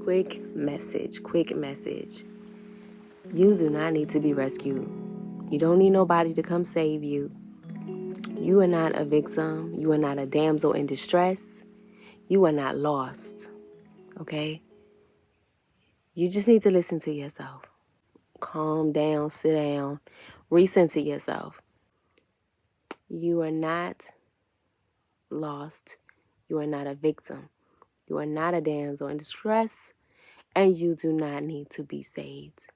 Quick message. You do not need to be rescued. You don't need nobody to come save you. You are not a victim. You are not a damsel in distress. You are not lost. Okay? You just need to listen to yourself. Calm down, sit down, recenter yourself. You are not lost. You are not a victim. You are not a damsel in distress. And you do not need to be saved.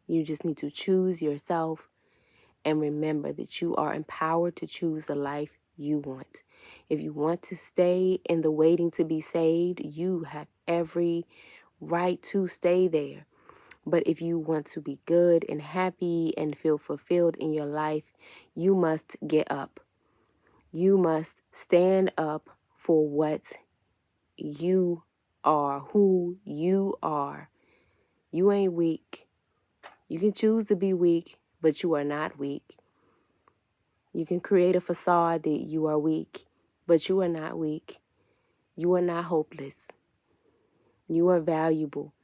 You just need to choose yourself and remember that you are empowered to choose the life you want. If you want to stay in the waiting to be saved, you have every right to stay there. But if you want to be good and happy and feel fulfilled in your life, you must get up. You must stand up for what you are, who you are. You ain't weak. You can choose to be weak, but you are not weak. You can create a facade that you are weak, but you are not weak. You are not hopeless. You are valuable.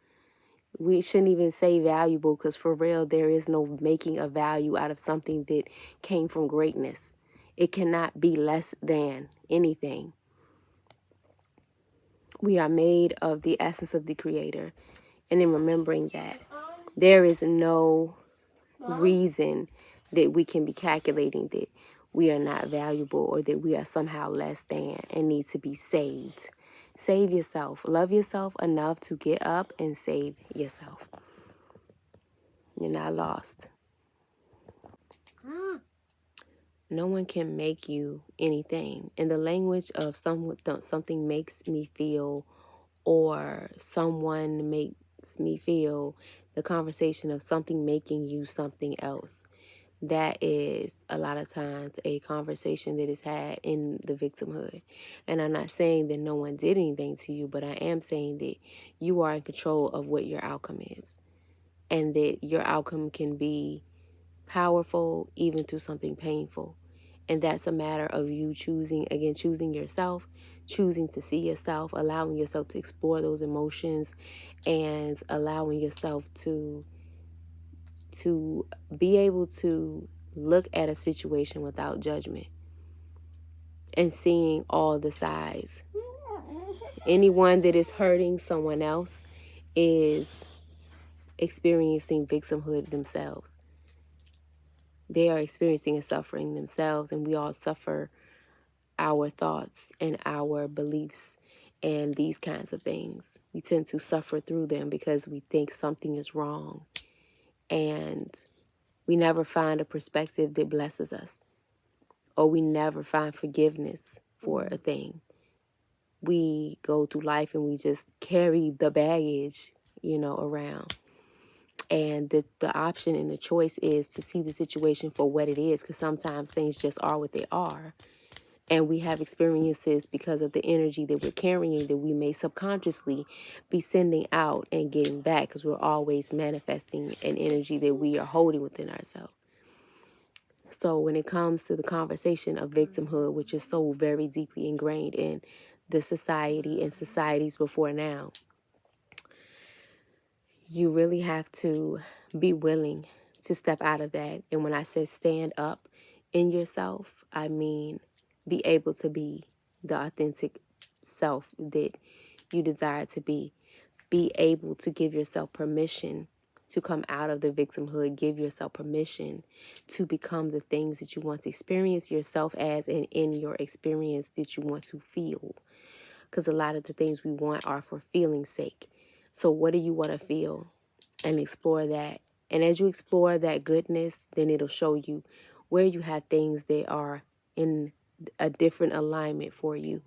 We shouldn't even say valuable because for real, there is no making a value out of something that came from greatness. It cannot be less than anything. We are made of the essence of the Creator. And in remembering that, there is no reason that we can be calculating that we are not valuable or that we are somehow less than and need to be saved. Save yourself. Love yourself enough to get up and save yourself. You're not lost. No one can make you anything. In the language of something makes me feel or someone makes me feel, the conversation of something making you something else. That is a lot of times a conversation that is had in the victimhood. And I'm not saying that no one did anything to you, but I am saying that you are in control of what your outcome is. And that your outcome can be powerful even through something painful. And that's a matter of you choosing yourself, choosing to see yourself, allowing yourself to explore those emotions, and allowing yourself to be able to look at a situation without judgment and seeing all the sides. Anyone that is hurting someone else is experiencing victimhood themselves. They are experiencing a suffering themselves, and we all suffer our thoughts and our beliefs and these kinds of things. We tend to suffer through them because we think something is wrong, and we never find a perspective that blesses us, or we never find forgiveness for a thing. We go through life and we just carry the baggage, around. And the option and the choice is to see the situation for what it is, because sometimes things just are what they are. And we have experiences because of the energy that we're carrying that we may subconsciously be sending out and getting back, because we're always manifesting an energy that we are holding within ourselves. So when it comes to the conversation of victimhood, which is so very deeply ingrained in the society and societies before now, you really have to be willing to step out of that. And when I say stand up in yourself, I mean be able to be the authentic self that you desire to be. Be able to give yourself permission to come out of the victimhood. Give yourself permission to become the things that you want to experience yourself as, and in your experience that you want to feel. Because a lot of the things we want are for feeling's sake. So what do you want to feel? And explore that. And as you explore that goodness, then it'll show you where you have things that are in a different alignment for you.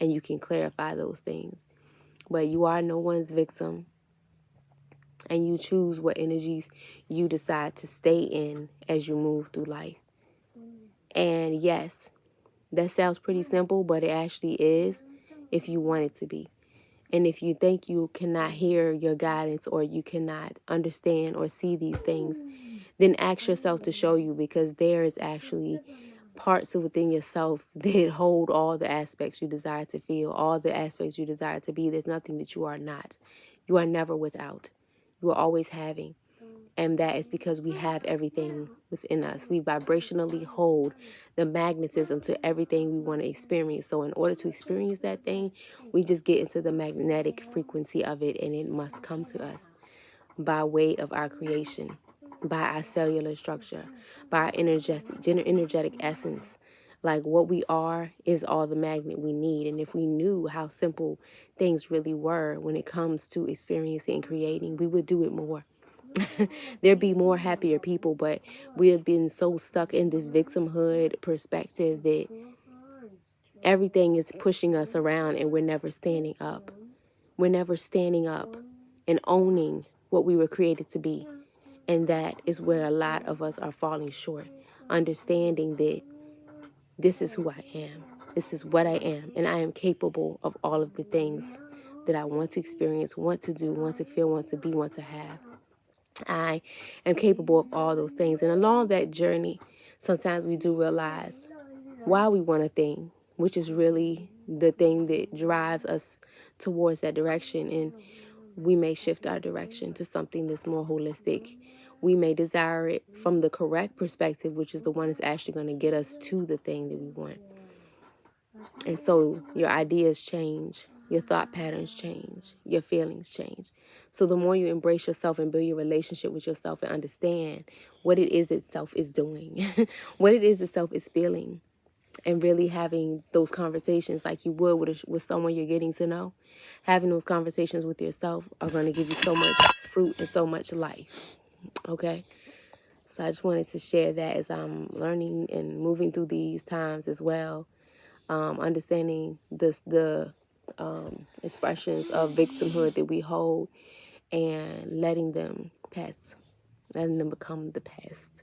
And you can clarify those things. But you are no one's victim. And you choose what energies you decide to stay in as you move through life. And yes, that sounds pretty simple, but it actually is if you want it to be. And if you think you cannot hear your guidance, or you cannot understand or see these things, then ask yourself to show you, because there is actually parts of within yourself that hold all the aspects you desire to feel, all the aspects you desire to be. There's nothing that you are not. You are never without. You are always having. And that is because we have everything within us. We vibrationally hold the magnetism to everything we want to experience. So in order to experience that thing, we just get into the magnetic frequency of it, and it must come to us by way of our creation, by our cellular structure, by our energetic essence. Like what we are is all the magnet we need. And if we knew how simple things really were when it comes to experiencing and creating, we would do it more. There'd be more happier people, but we have been so stuck in this victimhood perspective that everything is pushing us around and we're never standing up. We're never standing up and owning what we were created to be. And that is where a lot of us are falling short. Understanding that this is who I am. This is what I am. And I am capable of all of the things that I want to experience, want to do, want to feel, want to be, want to have. I am capable of all those things. And along that journey, sometimes we do realize why we want a thing, which is really the thing that drives us towards that direction. And we may shift our direction to something that's more holistic. We may desire it from the correct perspective, which is the one that's actually going to get us to the thing that we want. And so your ideas change, your thought patterns change, your feelings change. So the more you embrace yourself and build your relationship with yourself and understand what it is itself is doing, what it is itself is feeling, and really having those conversations like you would with someone you're getting to know, having those conversations with yourself are going to give you so much fruit and so much life. Okay? So I just wanted to share that as I'm learning and moving through these times as well. Understanding the expressions of victimhood that we hold and letting them pass, letting them become the past.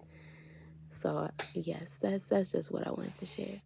So yes, that's just what I wanted to share.